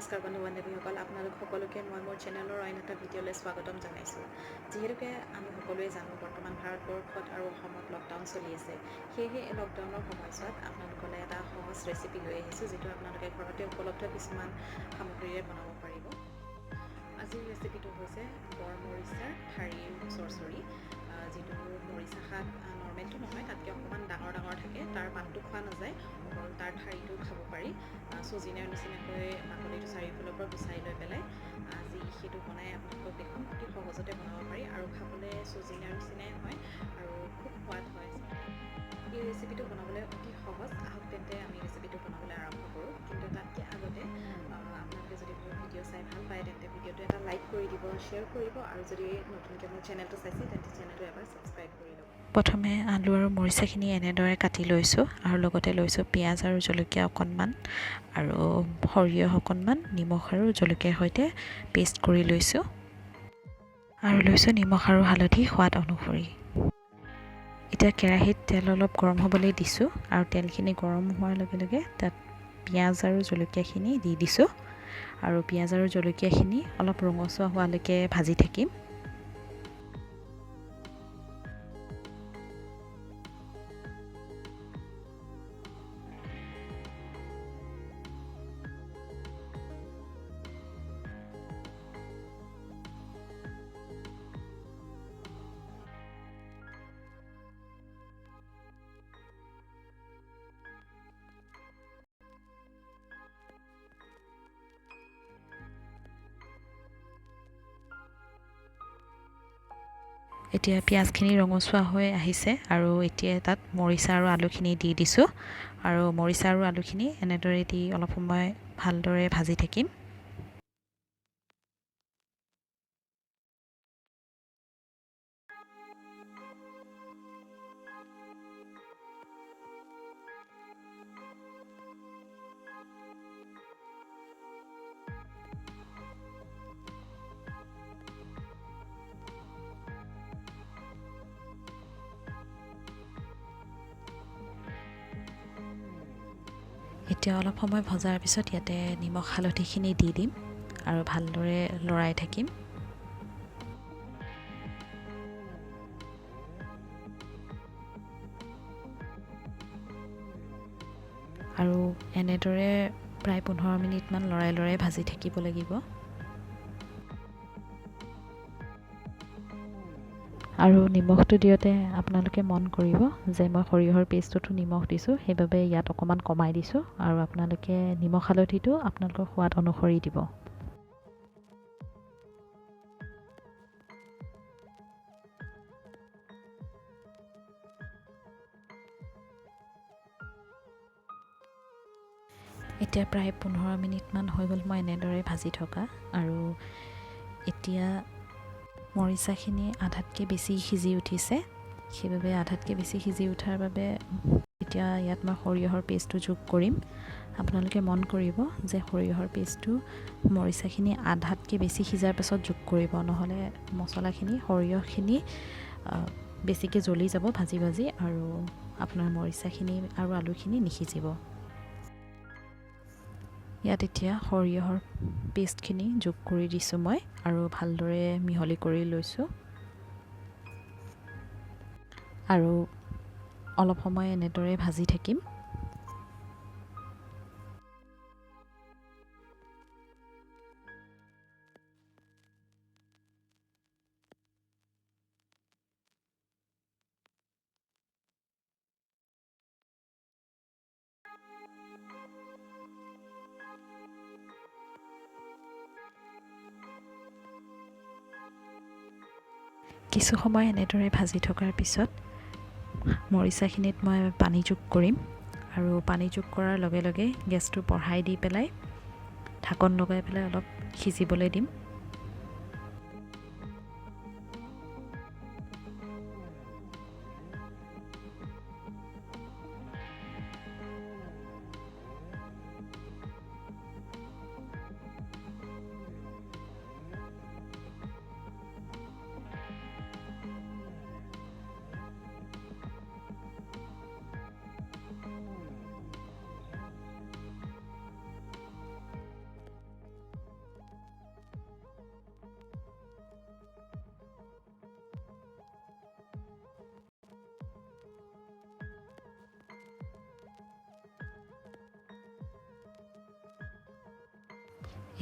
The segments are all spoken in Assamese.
নমস্কাৰ বন্ধু বান্ধৱীসকল, আপোনালোক সকলোকে মই মোৰ চেনেলৰ অইন এটা ভিডিঅ'লৈ স্বাগতম জনাইছোঁ। যিহেতুকে আমি সকলোৱে জানো বৰ্তমান ভাৰতবৰ্ষত আৰু অসমত লকডাউন চলি আছে, সেয়েহে এই লকডাউনৰ সময়ছোৱাত আপোনালোকলৈ এটা সহজ ৰেচিপি লৈ আহিছোঁ, যিটো আপোনালোকে ঘৰতে উপলব্ধ কিছুমান সামগ্ৰীৰে বনাব পাৰিব। আজিৰ ৰেচিপিটো হৈছে বৰমৰিচাৰ ঠাৰিৰ চৰচৰি, যিটো মৰিচা শাক নৰ্মেলটো নহয়, তাতকৈ অকণমান ডাঙৰ ডাঙৰ থাকে। তাৰ পাতটো খোৱা নাযায়, অকল তাৰ ঠাৰিটো খাব পাৰি। চজিনাৰ নিচিনাকৈ বাকলিটো চাৰিওফালৰ পৰা গুচাই লৈ পেলাই আজি সেইটো বনাই আপোনালোকক দেখোন অতি সহজতে বনাব পাৰি আৰু খাবলৈ চজিনাৰ নিচিনাই হয় আৰু খুব সোৱাদ হয়। এই ৰেচিপিটো বনাবলৈ অতি সহজ। আহক তেন্তে আমি ৰেচিপিটো বনাবলৈ আৰম্ভ কৰোঁ। কিন্তু তাতকৈ আগতে আপোনালোকে যদি মোৰ ভিডিঅ' চাই ভাল পায় তেন্তে ভিডিঅ'টো এটা লাইক কৰি দিব, শ্বেয়াৰ কৰিব আৰু যদি নতুনকৈ মোৰ চেনেলটো চাইছে তেন্তে চেনেলটো এবাৰ ছাবস্ক্ৰাইব কৰি ল'ব। প্ৰথমে আলু আৰু মৰিচাখিনি এনেদৰে কাটি লৈছোঁ আৰু লগতে লৈছোঁ পিঁয়াজ আৰু জলকীয়া অকণমান আৰু সৰিয়হ অকণমান, নিমখ আৰু জলকীয়াৰ সৈতে পেষ্ট কৰি লৈছোঁ আৰু লৈছোঁ নিমখ আৰু হালধি সোৱাদ অনুসৰি। এতিয়া কেৰাহীত তেল অলপ গৰম হ'বলৈ দিছোঁ আৰু তেলখিনি গৰম হোৱাৰ লগে লগে তাত পিঁয়াজ আৰু জলকীয়াখিনি দি দিছোঁ আৰু পিঁয়াজ আৰু জলকীয়াখিনি অলপ ৰঙচুৱা হোৱালৈকে ভাজি থাকিম। এতিয়া পিঁয়াজখিনি ৰঙচুৱা হৈ আহিছে আৰু এতিয়া তাত মৰিচা আৰু আলুখিনি দি দিছোঁ আৰু মৰিচা আৰু আলুখিনি এনেদৰে দি অলপ সময় ভালদৰে ভাজি থাকিম। এতিয়া অলপ সময় ভজাৰ পিছত ইয়াতে নিমখ হালধিখিনি দি দিম আৰু ভালদৰে লৰাই থাকিম। আৰু এনেদৰে প্ৰায় 15 মিনিটমান লৰাই লৰাই ভাজি থাকিব লাগিব। আৰু নিমখটো দিওঁতে আপোনালোকে মন কৰিব যে মই সৰিয়হৰ পেষ্টতো নিমখ দিছোঁ, সেইবাবে ইয়াত অকণমান কমাই দিছোঁ আৰু আপোনালোকে নিমখ হালধিটো আপোনালোকৰ সোৱাদ অনুসৰি দিব। এতিয়া প্ৰায় 15 মিনিটমান হৈ গ'ল মই এনেদৰে ভাজি থকা আৰু এতিয়া মৰিচাখিনি আধাতকৈ বেছি সিজি উঠিছে, সেইবাবে আধাতকৈ বেছি সিজি উঠাৰ বাবে এতিয়া ইয়াত মই সৰিয়হৰ পেষ্টটো যোগ কৰিম। আপোনালোকে মন কৰিব যে সৰিয়হৰ পেষ্টটো মৰিচাখিনি আধাতকৈ বেছি সিজাৰ পাছত যোগ কৰিব, নহ'লে মছলাখিনি সৰিয়হখিনি বেছিকৈ জ্বলি যাব ভাজি ভাজি আৰু আপোনাৰ মৰিচাখিনি আৰু আলুখিনি নিসিজিব। ইয়াত এতিয়া সৰিয়হৰ পেষ্টখিনি যোগ কৰি দিছোঁ মই আৰু ভালদৰে মিহলি কৰি লৈছোঁ আৰু অলপ সময় এনেদৰে ভাজি থাকিম। কিছু সময় এনেদৰে ভাজি থকাৰ পিছত মৰিচাখিনিত মই পানী যোগ কৰিম আৰু পানী যোগ কৰাৰ লগে লগে গেছটো বঢ়াই দি পেলাই ঢাকন লগাই পেলাই অলপ সিজিবলৈ দিম।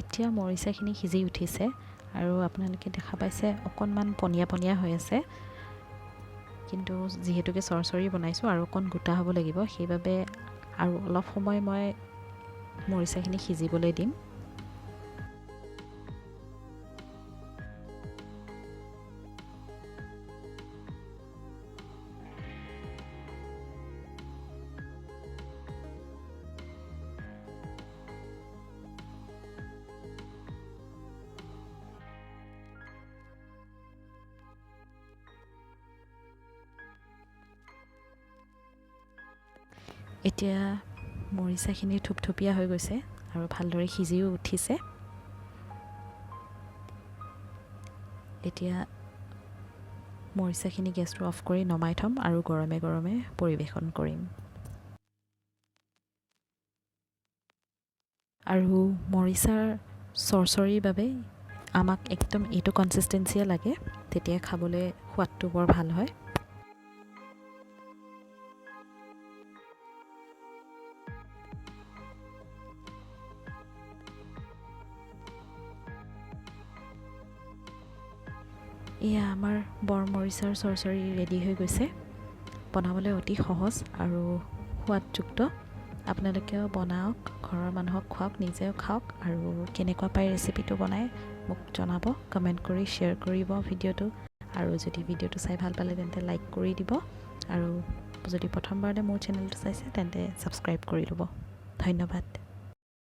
এতিয়া মৰিচাখিনি সিজি উঠিছে আৰু আপোনালোকে দেখা পাইছে অকণমান পনীয়া পনীয়া হৈ আছে, কিন্তু যিহেতুকে চৰচৰি বনাইছোঁ আৰু অকণ গোটা হ'ব লাগিব, সেইবাবে আৰু অলপ সময় মই মৰিচাখিনি সিজিবলৈ দিম। এতিয়া মৰিচাখিনি থুপথুপীয়া হৈ গৈছে আৰু ভালদৰে সিজিও উঠিছে। এতিয়া মৰিচাখিনি গেছটো অফ কৰি নমাই থ'ম আৰু গৰমে গৰমে পৰিৱেশন কৰিম। আৰু মৰিচাৰ চৰচৰিৰ বাবে আমাক একদম এইটো কনচিষ্টেঞ্চিয়ে লাগে, তেতিয়া খাবলৈ সোৱাদটো বৰ ভাল হয়। এয়া আমাৰ বৰমৰিচাৰ চৰচৰি ৰেডি হৈ গৈছে। বনাবলৈ অতি সহজ আৰু সোৱাদযুক্ত। আপোনালোকেও বনাওক, ঘৰৰ মানুহক খুৱাওক, নিজেও খাওক আৰু কেনেকুৱা পায় ৰেচিপিটো বনাই মোক জনাব, কমেণ্ট কৰি শ্বেয়াৰ কৰিব ভিডিঅ'টো। আৰু যদি ভিডিঅ'টো চাই ভাল পালে তেন্তে লাইক কৰি দিব, আৰু যদি প্ৰথমবাৰতে মোৰ চেনেলটো চাইছে তেন্তে ছাবস্ক্ৰাইব কৰি ল'ব। ধন্যবাদ।